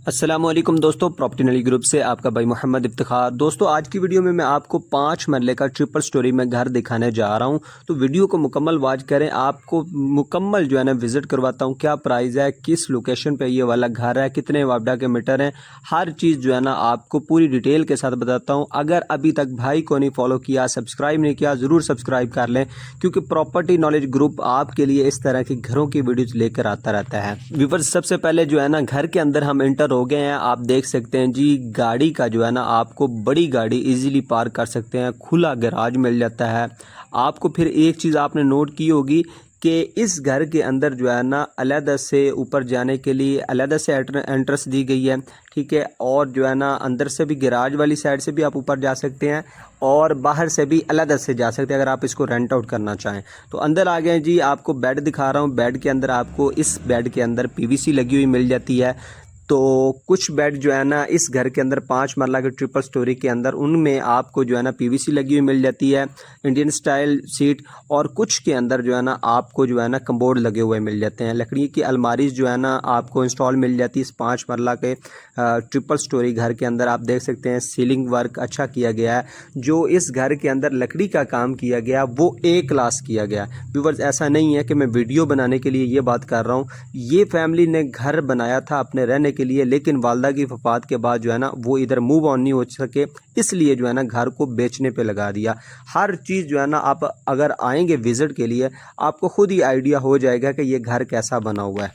अस्सलामुअलैकुम दोस्तों, प्रॉपर्टी नली ग्रुप से आपका भाई मोहम्मद इफ्तिखार। दोस्तों आज की वीडियो में मैं आपको 5 मरले का ट्रिपल स्टोरी में घर दिखाने जा रहा हूं, तो वीडियो को मुकम्मल वॉच करें। आपको मुकम्मल जो है ना विज़िट करवाता हूं, क्या प्राइस है, किस लोकेशन पे ये वाला घर है, कितने वापडा के मीटर हैं, हर चीज़ जो है ना आपको पूरी डिटेल के साथ बताता हूँ। अगर अभी तक भाई को नहीं फॉलो किया, सब्सक्राइब नहीं किया, ज़रूर सब्सक्राइब कर लें, क्योंकि प्रॉपर्टी नॉलेज ग्रुप आपके लिए इस तरह की घरों की वीडियोज़ लेकर आता रहता है। व्यूअर्स, सबसे पहले जो है ना घर के अंदर हम एंटर हो गए हैं। आप देख सकते हैं जी, गाड़ी का जो है ना आपको बड़ी गाड़ी इजीली पार्क कर सकते हैं, खुला गैराज मिल जाता है आपको। फिर एक चीज़ आपने नोट की होगी कि इस घर के अंदर जो है ना अलग से ऊपर जाने के लिए अलग से एंट्रेंस दी गई है, ठीक है। और जो है ना अंदर से भी गैराज वाली साइड से भी आप ऊपर जा सकते हैं और बाहर से भी अलग से जा सकते हैं अगर आप इसको रेंट आउट करना चाहें। तो अंदर आ गए जी, आपको बेड दिखा रहा हूँ। बेड के अंदर आपको इस बेड के अंदर पीवीसी लगी हुई मिल जाती है। तो कुछ बेड जो है ना इस घर के अंदर 5 मरला के ट्रिपल स्टोरी के अंदर उनमें आपको जो है ना पीवीसी लगी हुई मिल जाती है, इंडियन स्टाइल सीट। और कुछ के अंदर जो है ना आपको जो है ना कम्बोर्ड लगे हुए मिल जाते हैं। लकड़ी की अलमारी जो है ना आपको इंस्टॉल मिल जाती है इस 5 मरला के ट्रिपल स्टोरी घर के अंदर। आप देख सकते हैं सीलिंग वर्क अच्छा किया गया है। जो इस घर के अंदर लकड़ी का काम किया गया वो ए क्लास किया गया। व्यूअर्स, ऐसा नहीं है कि मैं वीडियो बनाने के लिए ये बात कर रहा हूँ। ये फैमिली ने घर बनाया था अपने रहने के लिए, लेकिन वालदा की वफात के बाद जो है ना वो इधर मूव ऑन नहीं हो सके, इसलिए जो है ना घर को बेचने पे लगा दिया। हर चीज़ जो है ना आप अगर आएंगे विजिट के लिए आपको खुद ही आइडिया हो जाएगा कि ये घर कैसा बना हुआ है।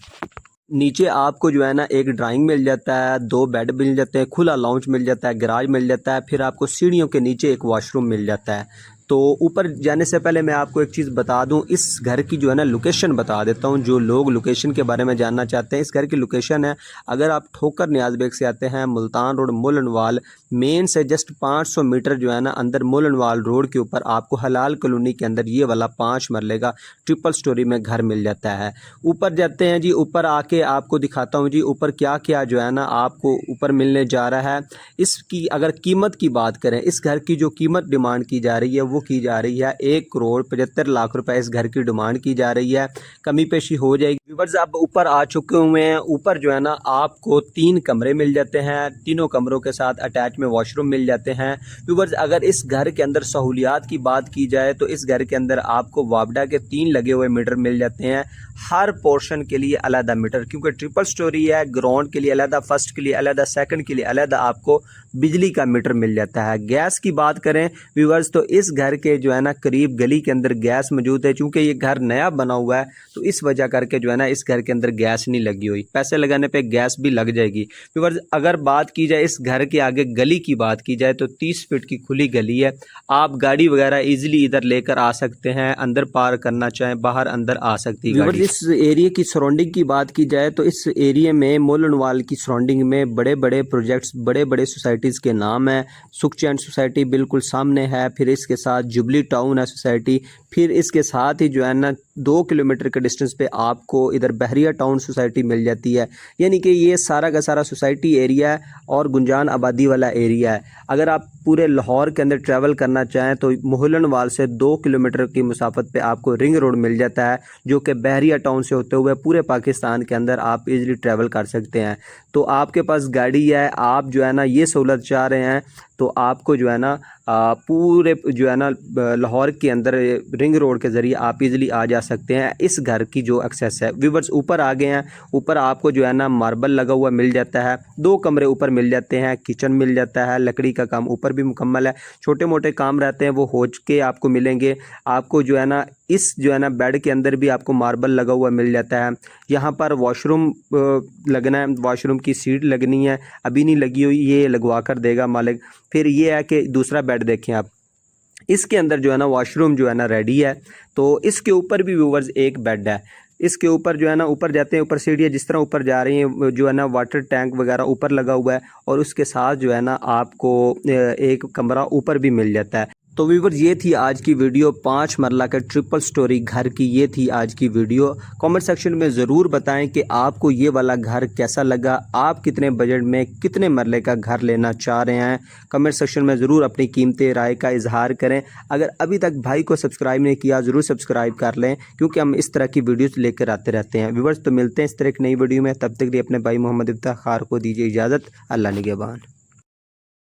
नीचे आपको जो है ना एक ड्राइंग मिल जाता है, 2 बेड मिल जाते हैं, खुला लाउंज मिल जाता है, गैराज मिल जाता है। फिर आपको सीढ़ियों के नीचे एक वॉशरूम मिल जाता है। तो ऊपर जाने से पहले मैं आपको एक चीज़ बता दूं, इस घर की जो है ना लोकेशन बता देता हूं। जो लोग लोकेशन के बारे में जानना चाहते हैं, इस घर की लोकेशन है, अगर आप ठोकर नियाज बेग से आते हैं, मुल्तान रोड मोलनवाल मेन से जस्ट 500 मीटर जो है ना अंदर मोलनवाल रोड के ऊपर आपको हलाल कॉलोनी के अंदर ये वाला 5 मरले का ट्रिपल स्टोरी में घर मिल जाता है। ऊपर जाते हैं जी, ऊपर आके आपको दिखाता हूँ जी ऊपर क्या क्या जो है ना आपको ऊपर मिलने जा रहा है। इसकी अगर कीमत की बात करें, इस घर की जो कीमत डिमांड की जा रही है वो की जा रही है 1,75,00,000 रुपए इस घर की डिमांड की जा रही है। कमी पेशी हो जाएगी। व्यूअर्स, अब ऊपर आ चुके हुए हैं। ऊपर जो है ना आपको 3 कमरे मिल जाते हैं, तीनों कमरों के साथ अटैच में वॉशरूम मिल जाते हैं। व्यूअर्स, अगर इस घर के अंदर सहूलियात की बात की जाए तो इस घर के अंदर आपको वापडा के 3 लगे हुए मीटर मिल जाते हैं, हर पोर्शन के लिए अलग मीटर, क्योंकि ट्रिपल स्टोरी है। ग्राउंड के लिए अलग, फर्स्ट के लिए अलग, सेकंड के लिए अलग आपको बिजली का मीटर मिल जाता है। गैस की बात करें व्यूअर्स, तो इस घर के जो है ना करीब गली के अंदर गैस मौजूद है। चूंकि ये घर नया बना हुआ है तो इस वजह करके जो है ना इस घर के अंदर गैस नहीं लगी हुई, पैसे लगाने पे गैस भी लग जाएगी। व्यूअर्स, अगर बात की जाए इस घर के आगे गली की बात की जाए तो 30 फीट की खुली गली है। आप गाड़ी वगैरह इजीली इधर लेकर आ सकते हैं, अंदर पार करना चाहें बाहर अंदर आ सकती है गाड़ी। इस एरिया की सराउंडिंग की बात की जाए तो इस एरिया में मोलनवाल की सराउंडिंग में बड़े बड़े प्रोजेक्ट्स, बड़े बड़े सोसाइटीज़ के नाम है। सुखचैन सोसाइटी बिल्कुल सामने है, फिर इसके साथ जुबली टाउन है सोसाइटी, फिर इसके साथ ही जो है ना 2 किलोमीटर के डिस्टेंस पे आपको इधर बहरिया टाउन सोसाइटी मिल जाती है। यानी कि ये सारा का सारा सोसाइटी एरिया है और गुंजान आबादी वाला एरिया है। अगर आप पूरे लाहौर के अंदर ट्रैवल करना चाहें तो मोहलनवाल से 2 किलोमीटर की मुसाफत पे आपको रिंग रोड मिल जाता है, जो कि बहरिया टाउन से होते हुए पूरे पाकिस्तान के अंदर आप इजीली ट्रैवल कर सकते हैं। तो आपके पास गाड़ी है, आप जो है ना ये सहूलत चाह रहे हैं तो आपको जो है ना पूरे जो है ना लाहौर के अंदर रिंग रोड के ज़रिए आप इजीली आ जा सकते हैं। इस घर की जो एक्सेस है। व्यूअर्स, ऊपर आ गए हैं। ऊपर आपको जो है ना मार्बल लगा हुआ मिल जाता है, 2 कमरे ऊपर मिल जाते हैं, किचन मिल जाता है, लकड़ी का काम ऊपर भी मुकम्मल है। छोटे मोटे काम रहते हैं वो हो के आपको मिलेंगे। आपको जो है ना इस जो है ना बेड के अंदर भी आपको मार्बल लगा हुआ मिल जाता है। यहाँ पर वॉशरूम लगना है, वॉशरूम की सीट लगनी है, अभी नहीं लगी हुई, ये लगवा कर देगा मालिक। फिर ये है कि दूसरा बेड देखें आप, इसके अंदर जो है ना वॉशरूम जो है ना रेडी है। तो इसके ऊपर भी व्यूवर्स एक बेड है। इसके ऊपर जो है ना ऊपर जाते हैं, ऊपर सीढ़ियाँ जिस तरह ऊपर जा रही हैं जो है ना वाटर टैंक वगैरह ऊपर लगा हुआ है और उसके साथ जो है ना आपको एक कमरा ऊपर भी मिल जाता है। तो व्यूअर ये थी आज की वीडियो, 5 मरला का ट्रिपल स्टोरी घर की ये थी आज की वीडियो। कमेंट सेक्शन में ज़रूर बताएं कि आपको ये वाला घर कैसा लगा, आप कितने बजट में कितने मरले का घर लेना चाह रहे हैं। कमेंट सेक्शन में ज़रूर अपनी कीमती राय का इजहार करें। अगर अभी तक भाई को सब्सक्राइब नहीं किया ज़रूर सब्सक्राइब कर लें, क्योंकि हम इस तरह की वीडियोज़ लेकर आते रहते हैं। व्यूअर्स तो मिलते हैं इस तरह की नई वीडियो में, तब तक लिए अपने भाई मोहम्मद इफ्तिखार को दीजिए इजाज़त। अल्लाह निगहबान।